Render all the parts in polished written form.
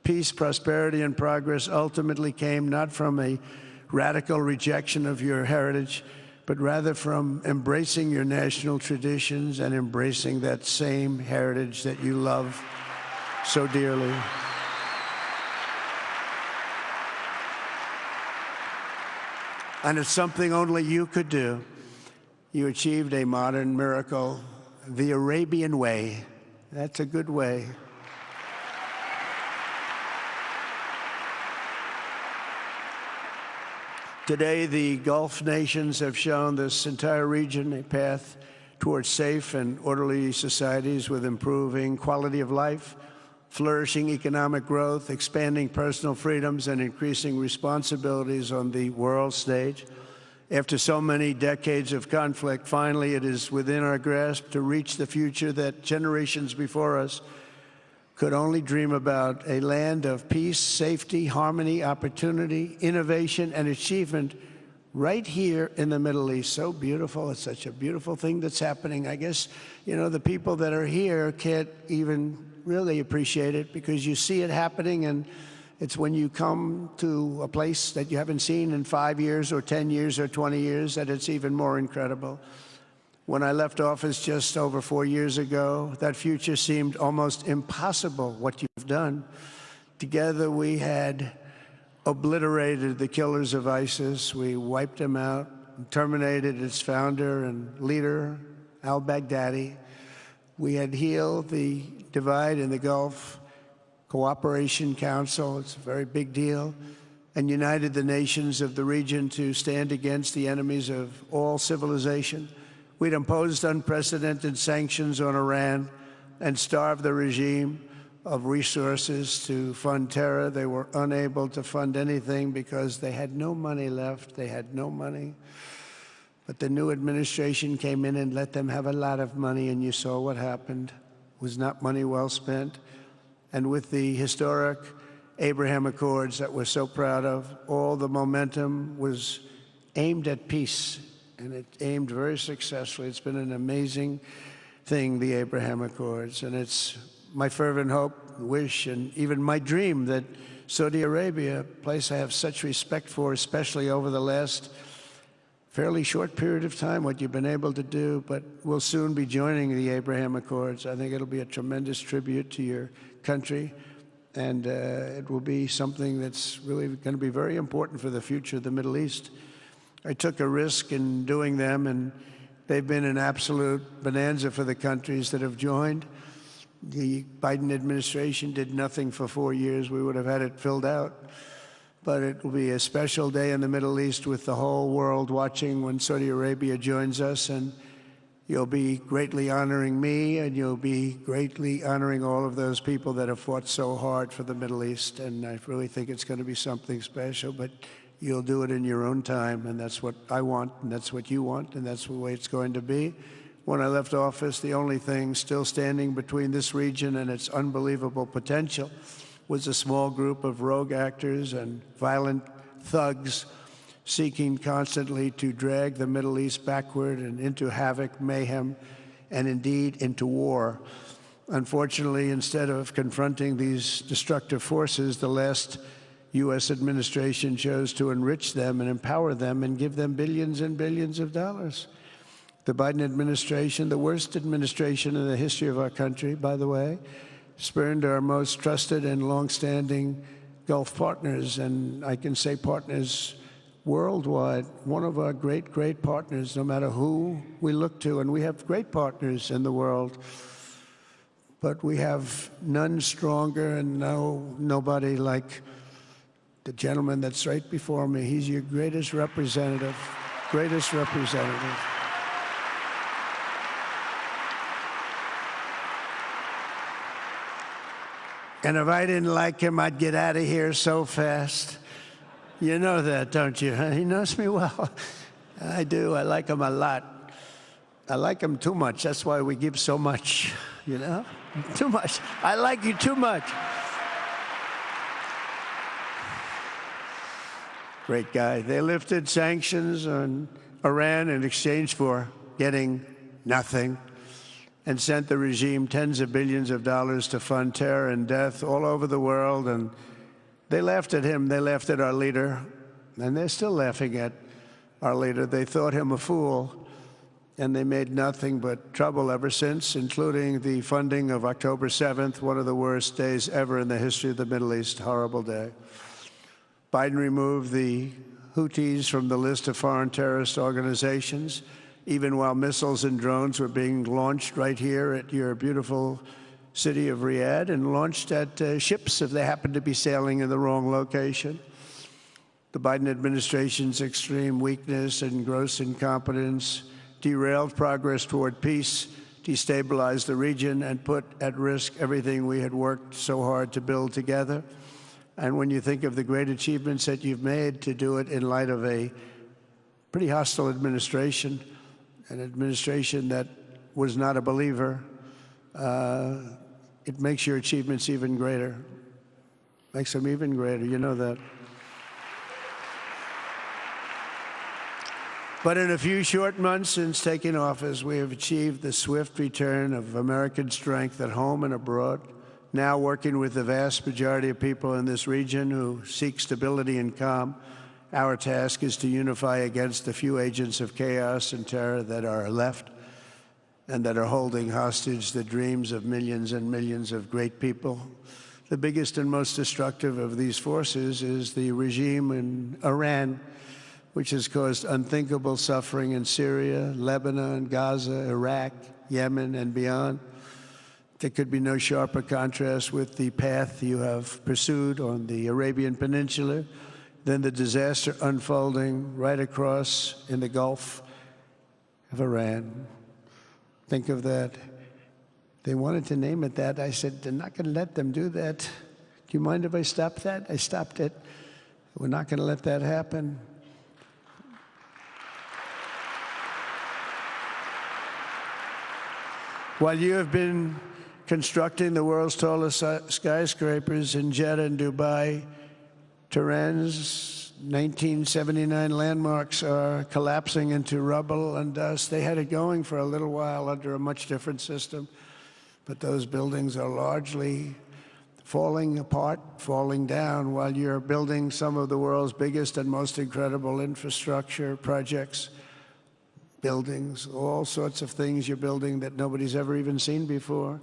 Peace, prosperity, and progress ultimately came not from a radical rejection of your heritage, but rather from embracing your national traditions and embracing that same heritage that you love so dearly. And it's something only you could do. You achieved a modern miracle, the Arabian way. That's a good way. Today, the Gulf nations have shown this entire region a path towards safe and orderly societies with improving quality of life, flourishing economic growth, expanding personal freedoms, and increasing responsibilities on the world stage. After so many decades of conflict, finally it is within our grasp to reach the future that generations before us could only dream about, a land of peace, safety, harmony, opportunity, innovation, and achievement right here in the Middle East. So beautiful. It's such a beautiful thing that's happening. I guess, you know, the people that are here can't even really appreciate it because you see it happening, and it's when you come to a place that you haven't seen in 5 years or 10 years or 20 years that it's even more incredible. When I left office just over 4 years ago, that future seemed almost impossible, what you've done. Together we had obliterated the killers of ISIS. We wiped them out, terminated its founder and leader, al-Baghdadi. We had healed the divide in the Gulf Cooperation Council, it's a very big deal, and united the nations of the region to stand against the enemies of all civilization. We'd imposed unprecedented sanctions on Iran and starved the regime of resources to fund terror. They were unable to fund anything because they had no money left. They had no money. But the new administration came in and let them have a lot of money, and you saw what happened. It was not money well spent. And with the historic Abraham Accords that we're so proud of, all the momentum was aimed at peace, and it aimed very successfully. It's been an amazing thing, the Abraham Accords, and it's my fervent hope, wish, and even my dream that Saudi Arabia, a place I have such respect for, especially over the last fairly short period of time, what you've been able to do, but we'll soon be joining the Abraham Accords. I think it'll be a tremendous tribute to your country, and it will be something that's really going to be very important for the future of the Middle East. I took a risk in doing them, and they've been an absolute bonanza for the countries that have joined. The Biden administration did nothing for 4 years. We would have had it filled out. But it will be a special day in the Middle East with the whole world watching when Saudi Arabia joins us, and you'll be greatly honoring me, and you'll be greatly honoring all of those people that have fought so hard for the Middle East, and I really think it's going to be something special, but you'll do it in your own time, and that's what I want, and that's what you want, and that's the way it's going to be. When I left office, the only thing still standing between this region and its unbelievable potential was a small group of rogue actors and violent thugs seeking constantly to drag the Middle East backward and into havoc, mayhem, and indeed into war. Unfortunately, instead of confronting these destructive forces, the last U.S. administration chose to enrich them and empower them and give them billions and billions of dollars. The Biden administration, the worst administration in the history of our country, by the way, spurned our most trusted and long-standing Gulf partners, and I can say partners worldwide, one of our great, great partners, no matter who we look to, and we have great partners in the world, but we have none stronger and nobody like the gentleman that's right before me. He's your greatest representative, greatest representative. And if I didn't like him, I'd get out of here so fast. You know that, don't you? He knows me well. I do. I like him a lot. I like him too much. That's why we give so much, you know? Too much. I like you too much. Great guy. They lifted sanctions on Iran in exchange for getting nothing. and sent the regime tens of billions of dollars to fund terror and death all over the world. And they laughed at him. They laughed at our leader. And they're still laughing at our leader. They thought him a fool. And they made nothing but trouble ever since, including the funding of October 7th, one of the worst days ever in the history of the Middle East. Horrible day. Biden removed the Houthis from the list of foreign terrorist organizations, even while missiles and drones were being launched right here at your beautiful city of Riyadh, and launched at ships if they happened to be sailing in the wrong location. The Biden administration's extreme weakness and gross incompetence derailed progress toward peace, destabilized the region, and put at risk everything we had worked so hard to build together. And when you think of the great achievements that you've made, to do it in light of a pretty hostile administration, an administration that was not a believer, it makes your achievements even greater. Makes them even greater, you know that. But in a few short months since taking office, we have achieved the swift return of American strength at home and abroad, now working with the vast majority of people in this region who seek stability and calm. Our task is to unify against the few agents of chaos and terror that are left and that are holding hostage the dreams of millions and millions of great people. The biggest and most destructive of these forces is the regime in Iran, which has caused unthinkable suffering in Syria, Lebanon, Gaza, Iraq, Yemen, and beyond. There could be no sharper contrast with the path you have pursued on the Arabian Peninsula than the disaster unfolding right across in the Gulf of Iran. Think of that. They wanted to name it that. I said, they're not going to let them do that. Do you mind if I stop that? I stopped it. We're not going to let that happen. While you have been constructing the world's tallest skyscrapers in Jeddah and Dubai, Tehran's 1979 landmarks are collapsing into rubble and dust. They had it going for a little while under a much different system, but those buildings are largely falling apart, falling down, while you're building some of the world's biggest and most incredible infrastructure projects. Buildings, all sorts of things you're building that nobody's ever even seen before.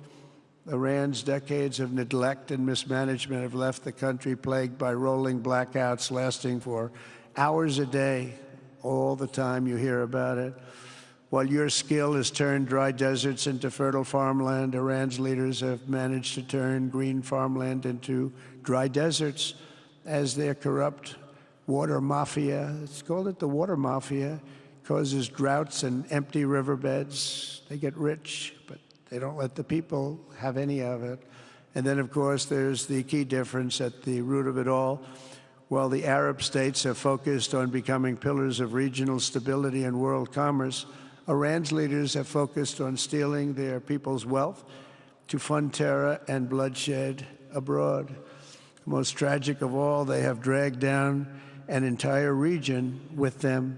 Iran's decades of neglect and mismanagement have left the country plagued by rolling blackouts lasting for hours a day. All the time you hear about it. While your skill has turned dry deserts into fertile farmland, Iran's leaders have managed to turn green farmland into dry deserts as their corrupt water mafia, it's called it the water mafia, causes droughts and empty riverbeds. They get rich, but they don't let the people have any of it. And then, of course, there's the key difference at the root of it all. While the Arab states have focused on becoming pillars of regional stability and world commerce, Iran's leaders have focused on stealing their people's wealth to fund terror and bloodshed abroad. Most tragic of all, they have dragged down an entire region with them.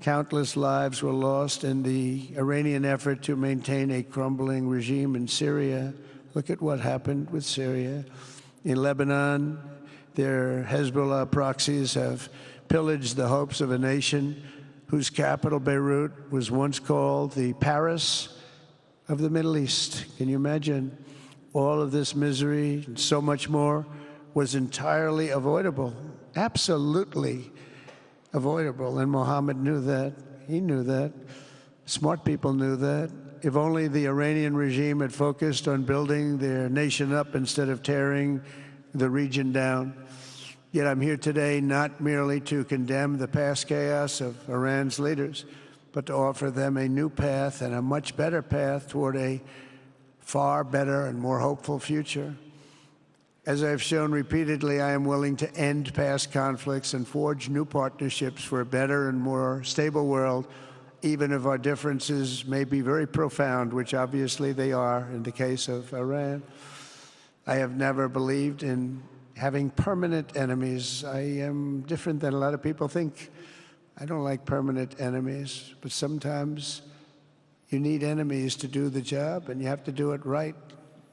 Countless lives were lost in the Iranian effort to maintain a crumbling regime in Syria. Look at what happened with Syria. In Lebanon, their Hezbollah proxies have pillaged the hopes of a nation whose capital, Beirut, was once called the Paris of the Middle East. Can you imagine? All of this misery and so much more was entirely avoidable, absolutely avoidable. And Mohammed knew that. He knew that. Smart people knew that. If only the Iranian regime had focused on building their nation up instead of tearing the region down. Yet I'm here today not merely to condemn the past chaos of Iran's leaders, but to offer them a new path and a much better path toward a far better and more hopeful future. As I've shown repeatedly, I am willing to end past conflicts and forge new partnerships for a better and more stable world, even if our differences may be very profound, which obviously they are in the case of Iran. I have never believed in having permanent enemies. I am different than a lot of people think. I don't like permanent enemies, but sometimes You need enemies to do the job, and you have to do it right.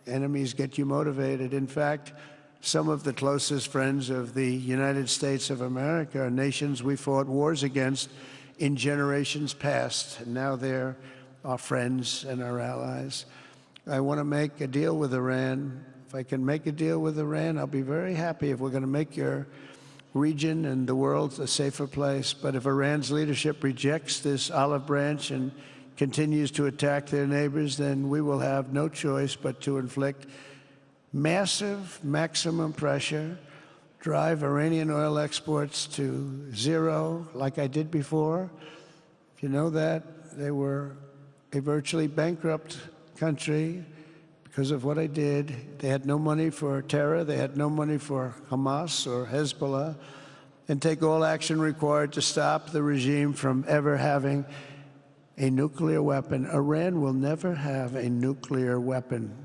Enemies get you motivated. In fact, some of the closest friends of the United States of America are nations we fought wars against in generations past, and now they're our friends and our allies. I want to make a deal with Iran. If I can make a deal with Iran, I'll be very happy if we're going to make your region and the world a safer place. But if Iran's leadership rejects this olive branch and continues to attack their neighbors, then we will have no choice but to inflict massive, maximum pressure, drive Iranian oil exports to zero, like I did before. If you know that, they were a virtually bankrupt country because of what I did. They had no money for terror. They had no money for Hamas or Hezbollah, and take all action required to stop the regime from ever having a nuclear weapon. Iran will never have a nuclear weapon.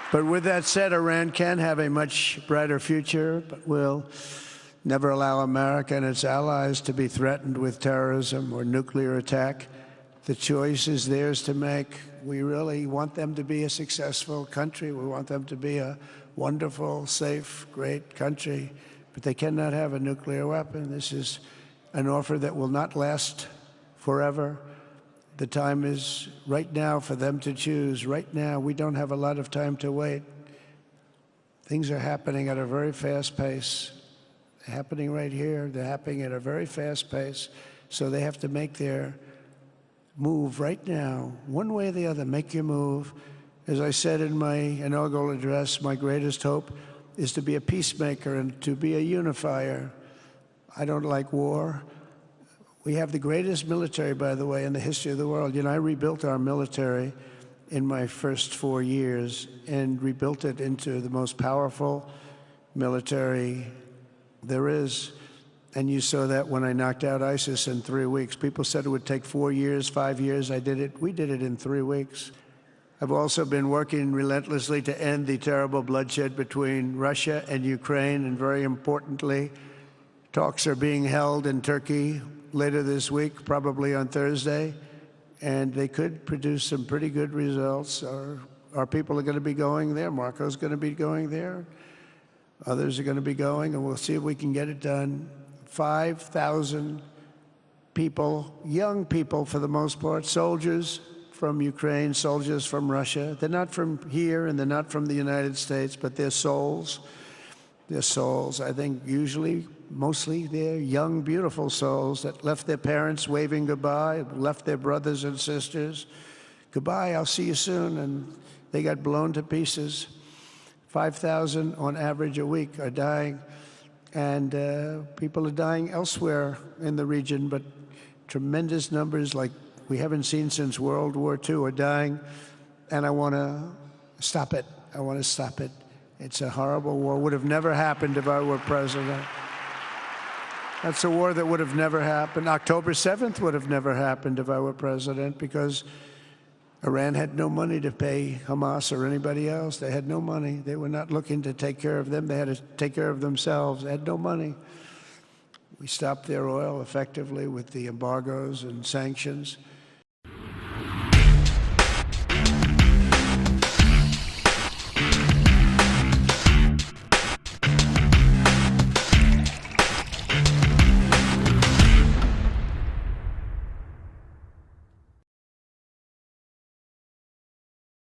But with that said, Iran can have a much brighter future, but will never allow America and its allies to be threatened with terrorism or nuclear attack. The choice is theirs to make. We really want them to be a successful country. We want them to be a wonderful, safe, great country, but they cannot have a nuclear weapon. This is an offer that will not last forever. The time is right now for them to choose. Right now, we don't have a lot of time to wait. Things are happening at a very fast pace. They're happening right here. They're happening at a very fast pace. So they have to make their move right now, one way or the other. Make your move. As I said in my inaugural address, my greatest hope is to be a peacemaker and to be a unifier. I don't like war. We have the greatest military, by the way, in the history of the world. You know, I rebuilt our military in my first 4 years and rebuilt it into the most powerful military there is. And you saw that when I knocked out ISIS in 3 weeks. People said it would take 4 years, 5 years. I did it. We did it in 3 weeks. I've also been working relentlessly to end the terrible bloodshed between Russia and Ukraine. And very importantly, talks are being held in Turkey later this week, probably on Thursday, and they could produce some pretty good results. Our people are going to be going there. Marco's going to be going there. Others are going to be going, and we'll see if we can get it done. 5,000 people, young people for the most part, soldiers from Ukraine, soldiers from Russia. They're not from here, and they're not from the United States, but they're souls. They're souls. I think usually, mostly, they're young, beautiful souls that left their parents waving goodbye, left their brothers and sisters. Goodbye, I'll see you soon. And they got blown to pieces. 5,000 on average a week are dying. And people are dying elsewhere in the region, but tremendous numbers like we haven't seen since World War II are dying. And I want to stop it. I want to stop it. It's a horrible war. Would have never happened if I were president. That's a war that would have never happened. October 7th would have never happened if I were president, because Iran had no money to pay Hamas or anybody else. They had no money. They were not looking to take care of them. They had to take care of themselves. They had no money. We stopped their oil effectively with the embargoes and sanctions.